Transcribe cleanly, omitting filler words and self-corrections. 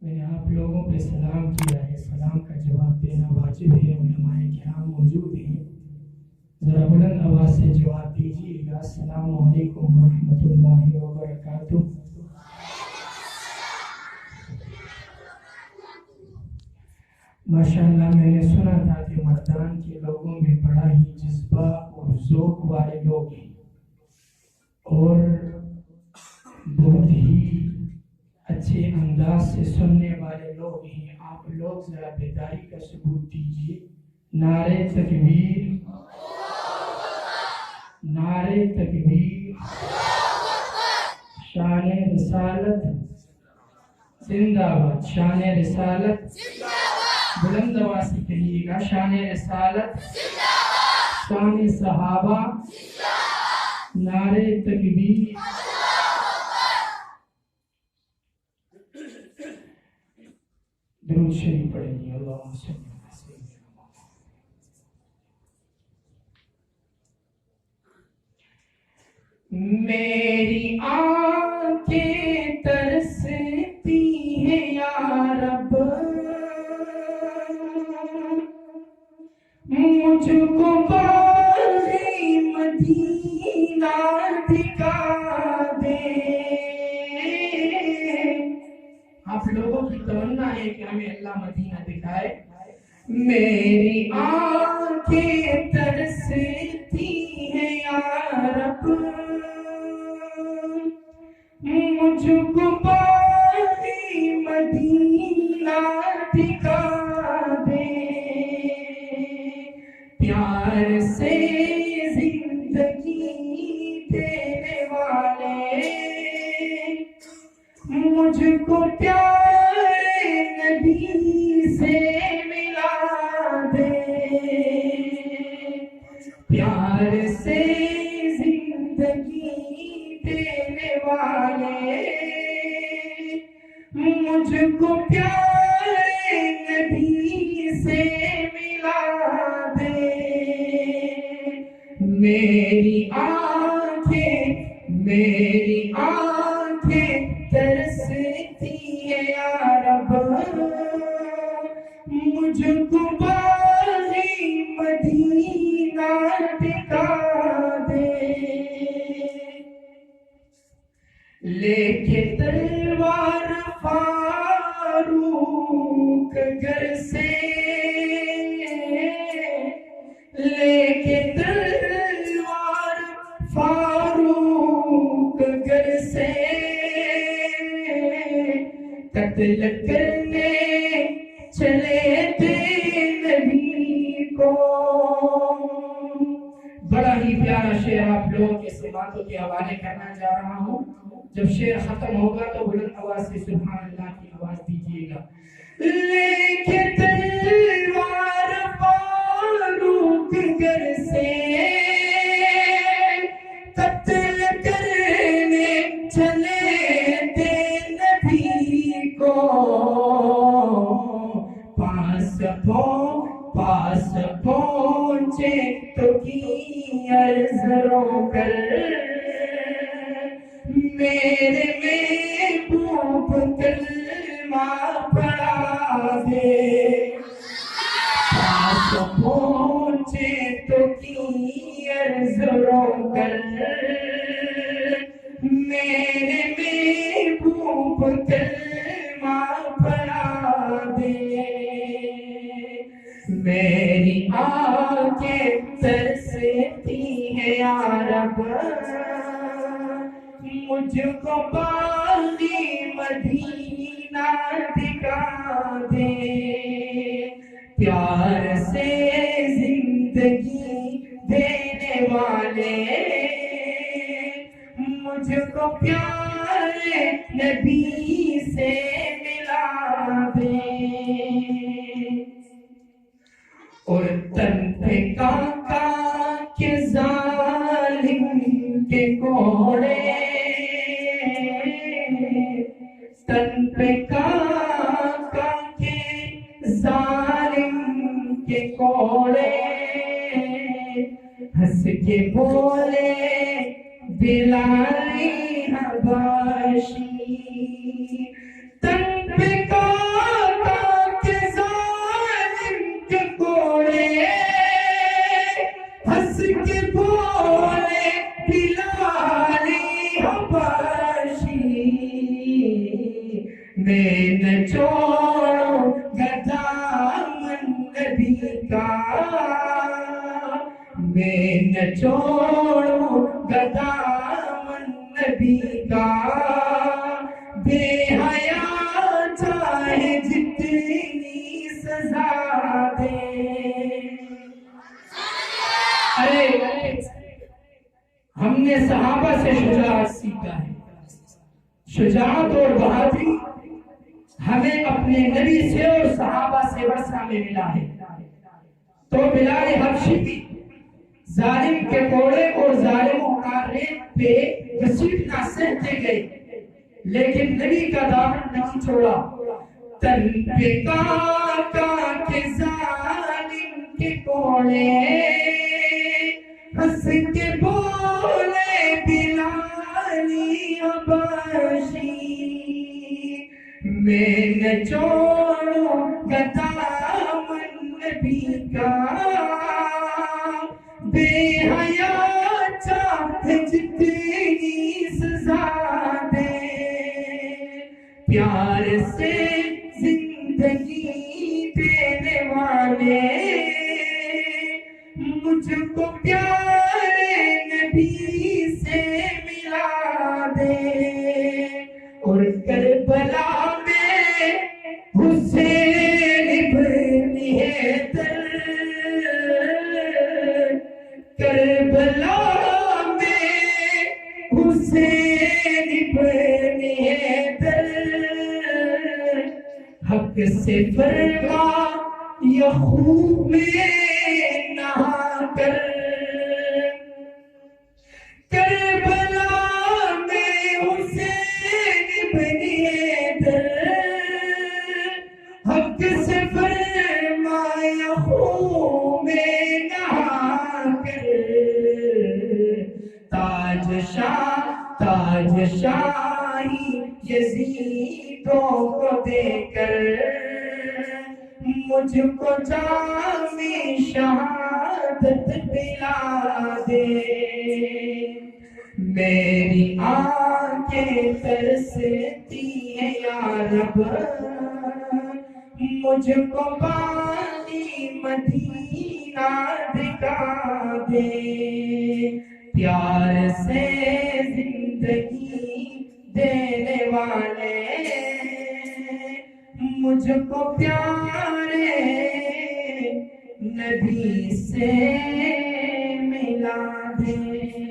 میں نے آپ لوگوں پہ سلام کیا ہے، سلام کا جواب دینا واجب ہے، علماء کرام موجود ہیں، ذرا بلند آواز سے جواب دیجیے گا۔ السلام علیکم ورحمۃ اللہ وبرکاتہ۔ ماشاءاللہ میں نے سنا تھا کہ مردان کے لوگوں میں بڑا ہی جذبہ اور ذوق والے لوگ ہیں اور بہت ہی اچھے انداز سے سننے والے لوگ ہیں۔ آپ لوگ ذرا بیداری کا ثبوت دیجیے۔ نعرہ تکبیر، نعرہ تکبیر، شان رسالت زندہ باد، شان رسالت بلند آواز سے کہیے گا، شان رسالت، شان صحابہ، نعرہ تکبیر۔ درود شریف پڑھیں گے، اللہم صلی علی سیدنا محمد۔ میری آنکھیں ترستی ہیں یا رب، مجھ کو باغ مدینہ دکھا دے۔ آپ لوگوں کی تمنا ہے کہ ہمیں اللہ مدینہ دکھائے۔ میری آنکھیں ترستی ہیں یا رب، مجھ کو باغ مدینہ دکھا دے۔ پیار سے زندگی دینے والے مجھ کو پیارے نبی سے ملا دے۔ پیار سے زندگی دینے والے مجھ کو پیارے نبی سے ملا دے۔ میری آنکھیں ترستی ہے یا رب، مجھ کو باغ مدینہ دکھا دے۔ لے کے تلوار فاروق گھر سے، لے کے تلوار فاروق گھر سے، قتل کرنے چلے تھے نبی کو۔ بڑا ہی پیارا شعر آپ لوگوں کے سماعتوں کے حوالے کرنا چاہ رہا ہوں۔ جب شعر ختم ہوگا تو بلند آواز سے سبحان اللہ کی آواز دیجیے گا۔ لے کے تلوار فاروق گھر سے، قتل کرنے چلے تھے نبی کو۔ پاس پہنچے تو کی عرض رو کر، میرے محبوب کلمہ پڑھا دے۔ پاس پہنچے تو کی عرض رو کر، میرے محبوب کلمہ پڑھا دے۔ میری آنکھیں ترستی ہیں یا رب، مجھ کو باغ مدینہ دکھا دے۔ پیار سے زندگی دینے والے مجھ کو پیارے نبی سے ملا دے۔ اور تن پہ کانٹا کے ظالم کے کوڑے، تن پہ کانٹا کے ظالم کے کوڑے، ہنس کے بولے بلال حبشی، تن پہ کانٹا میں نہ چھوڑوں گا دامن نبی کا، میں نہ چھوڑوں گا دامن نبی کا، بے حیا چاہے جتنی سزا دے۔ ارے ہم نے صحابہ سے شجاعت سیکھا ہے، شجاعت اور بہادری ہمیں اپنے نبی سے اور صحابہ سے ورثہ میں ملا ہے۔ تو بلال حبشی بھی ظالم کے کوڑے اور ظالموں کا ریت پہ گھسیٹنا سہتے گئے، لیکن نبی کا دامن نہیں چھوڑا۔ تن پہ کاٹا کے ظالم کے کوڑے، ہنس کے بولے بلالی حبشی، میں نہ چھوڑوں گا دامن نبی کا، بے حیا چاہے جتنی سزا دے۔ پیار سے زندگی دینے والے مجھ کو پیارے نبی سے ملا دے، اور کربلا میں حسین ابن حیدر، کربلا میں حسین ابن حیدر، حق سے فرما یا خوب میں نہا کر، کربلا میں حسین ابن حیدر، حق سے فرما یا خوب میں نہا کر، تاج شاہی یزیدوں کو دے کر، مجھ کو جام شہادت پلا دے۔ میری آنکھیں ترستی ہیں یا رب، مجھ کو باقی مدینہ دکھا دے۔ پیار سے زندگی دینے والے مجھ کو پیارے نبی سے ملا دے۔